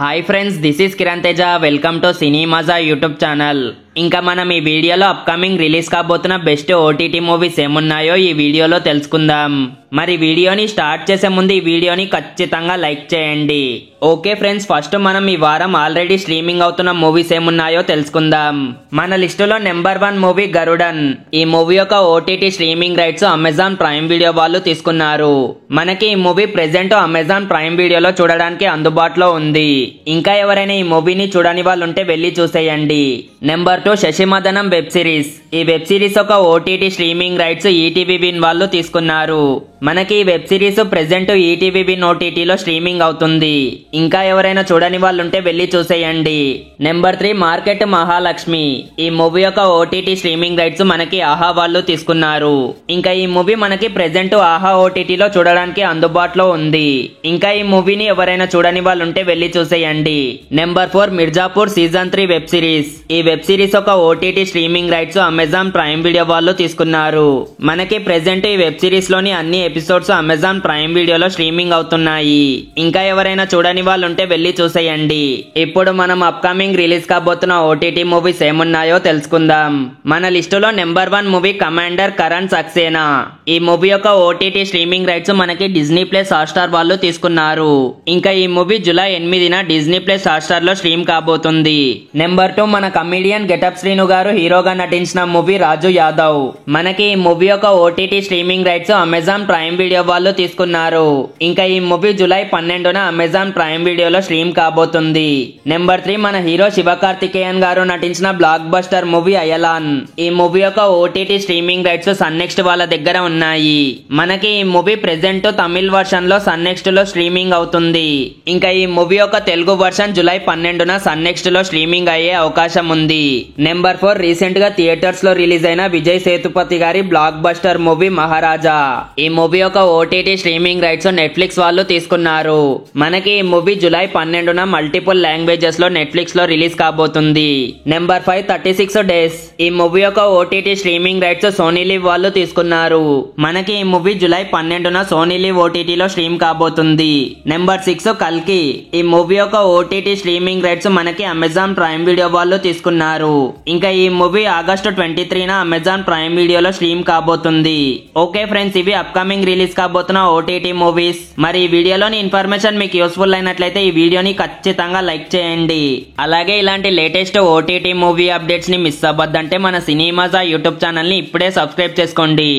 Hi friends, this is Kiran Teja. Welcome to Cinemaja YouTube channel. ఇంకా మనం ఈ వీడియోలో అప్కమింగ్ రిలీజ్ కాబోతున్న బెస్ట్ ఓటీటీ మూవీస్ ఏమున్నాయో ఈ వీడియోలో తెలుసుకుందాం. మరి వీడియోని స్టార్ట్ చేసే ముందు ఈ వీడియోని ఖచ్చితంగా లైక్ చేయండి. ఓకే ఫ్రెండ్స్, ఫస్ట్ మనం ఈ వారం ఆల్రెడీ స్ట్రీమింగ్ అవుతున్న మూవీస్ ఏమున్నాయో తెలుసుకుందాం. మన లిస్టులో నెంబర్ 1 మూవీ గరుడన్. ఈ మూవీ యొక్క OTT streaming rights Amazon Prime video వాళ్ళు తీసుకున్నారు. మనకి ఈ మూవీ ప్రెజెంట్ అమెజాన్ ప్రైమ్ వీడియోలో చూడడానికి అందుబాటులో ఉంది. ఇంకా ఎవరైనా ఈ మూవీని చూడని వాళ్ళు ఉంటే వెళ్ళి చూసేయండి. Number 2 Sasimadanam web series. ఈ వెబ్ సిరీస్ ఒక OTT streaming rights ETV Win వాళ్ళు తీసుకున్నారు. మనకి ఈ web series present ETV Win ఓటీటీలో స్ట్రీమింగ్ అవుతుంది. ఇంకా ఎవరైనా చూడని వాళ్ళు ఉంటే వెళ్ళి చూసేయండి. Number 3 market Mahalakshmi. ఈ మూవీ యొక్క ఓటీటీ స్ట్రీమింగ్ రైట్స్ మనకి ఆహా వాళ్ళు తీసుకున్నారు. ఇంకా ఈ మూవీ మనకి ప్రెజెంట్ ఆహా ఓటీటీలో చూడడానికి అందుబాటులో ఉంది. ఇంకా ఈ మూవీని ఎవరైనా చూడని వాళ్ళు ఉంటే వెళ్ళి చూసేయండి. Number 4 Mirzapur season 3 web series. ఈ వెబ్ సిరీస్ ఒక OTT streaming rights Amazon Prime video వాళ్ళు తీసుకున్నారు. మనకి ప్రెజెంట్ ఈ వెబ్ సిరీస్ లోని అన్ని ఎపిసోడ్స్ అమెజాన్ ప్రైమ్ వీడియోలో స్ట్రీమింగ్ అవుతున్నాయి. ఇంకా ఎవరైనా చూడని వాళ్ళు ఉంటే వెళ్ళి చూసేయండి. ఇప్పుడు మనం అప్కమింగ్ రిలీజ్ కాబోతున్న ఓటీటీ మూవీస్ ఏమున్నాయో తెలుసుకుందాం. మన లిస్టులో number 1 movie commander Karan Saxena. ఈ మూవీ యొక్క ఓటీటీ స్ట్రీమింగ్ రైట్స్ మనకి డిజ్నీ ప్లస్ హాట్స్టార్ వాళ్ళు తీసుకున్నారు. ఇంకా ఈ మూవీ జూలై 8న డిజ్నీ ప్లస్ హాట్స్టార్ లో స్ట్రీమ్ కాబోతుంది. నెంబర్ 2 మన కమిడియన్ గెటప్ శ్రీను గారు హీరోగా నటించిన మూవీ రాజు యాదవ్. మనకి ఈ మూవీ యొక్క OTT streaming rights Amazon Prime video వాళ్ళు తీసుకున్నారు. ఇంకా ఈ మూవీ జూలై 12న అమెజాన్ ప్రైమ్ వీడియోలో స్ట్రీమ్ కాబోతుంది. నెంబర్ 3 మన హీరో శివకార్తికేయన్ గారు నటించిన బ్లాక్ బస్టర్ మూవీ అయలాన్. ఈ మూవీ యొక్క OTT streaming rights Sun NXT వాళ్ళ దగ్గర ఉన్నాయి. మనకి ఈ మూవీ ప్రెజెంట్ తమిళ్ వర్షన్ లో సన్ నెక్స్ట్ లో స్ట్రీమింగ్ అవుతుంది. ఇంకా ఈ మూవీ యొక్క తెలుగు వర్షన్ జూలై 12న సన్ నెక్స్ట్ లో స్ట్రీమింగ్ అయ్యే అవకాశం ఉంది. నెంబర్ 4 రీసెంట్ గా థియేటర్స్ లో రిలీజ్ అయిన విజయ్ సేతుపతి గారి బ్లాక్ బస్టర్ మూవీ మహారాజా. ఈ మూవీ యొక్క ఓటీటీ స్ట్రీమింగ్ రైట్స్ నెట్ఫ్లిక్స్ వాళ్ళు తీసుకున్నారు. మనకి ఈ మూవీ జూలై 12న మల్టిపుల్ లాంగ్వేజెస్ లో నెట్ఫ్లిక్స్ లో రిలీజ్ కాబోతుంది. Number 5 36 days. ఈ మూవీ యొక్క OTT streaming rights Sony LIV వాళ్ళు తీసుకున్నారు. మనకి ఈ మూవీ జూలై 12న సోనీ లివ్ ఓటీటీలో స్ట్రీమ్ కాబోతుంది. నెంబర్ 6 కల్కి. ఈ మూవీ యొక్క ఓటీటీ స్ట్రీమింగ్ రైట్స్ మనకి అమెజాన్ ప్రైమ్ వీడియో వాళ్ళు తీసుకున్నారు. ఇంకా ఈ మూవీ ఆగస్టు 23న అమెజాన్ ప్రైమ్ వీడియోలో స్ట్రీమ్ కాబోతుంది. ఓకే ఫ్రెండ్స్, ఇవి అప్కమింగ్ రిలీజ్ కాబోతున్న ఓటీటీ మూవీస్. మరి ఈ వీడియోలోని ఇన్ఫర్మేషన్ మీకు యూస్ఫుల్ అయినట్లయితే ఈ వీడియోని ఖచ్చితంగా లైక్ చేయండి. అలాగే ఇలాంటి లేటెస్ట్ ఓటీటీ మూవీ అప్డేట్స్ ని మిస్ అవ్వద్దంటే మన సినీమాజా యూట్యూబ్ ఛానల్ ని ఇప్పుడే సబ్స్క్రైబ్ చేసుకోండి.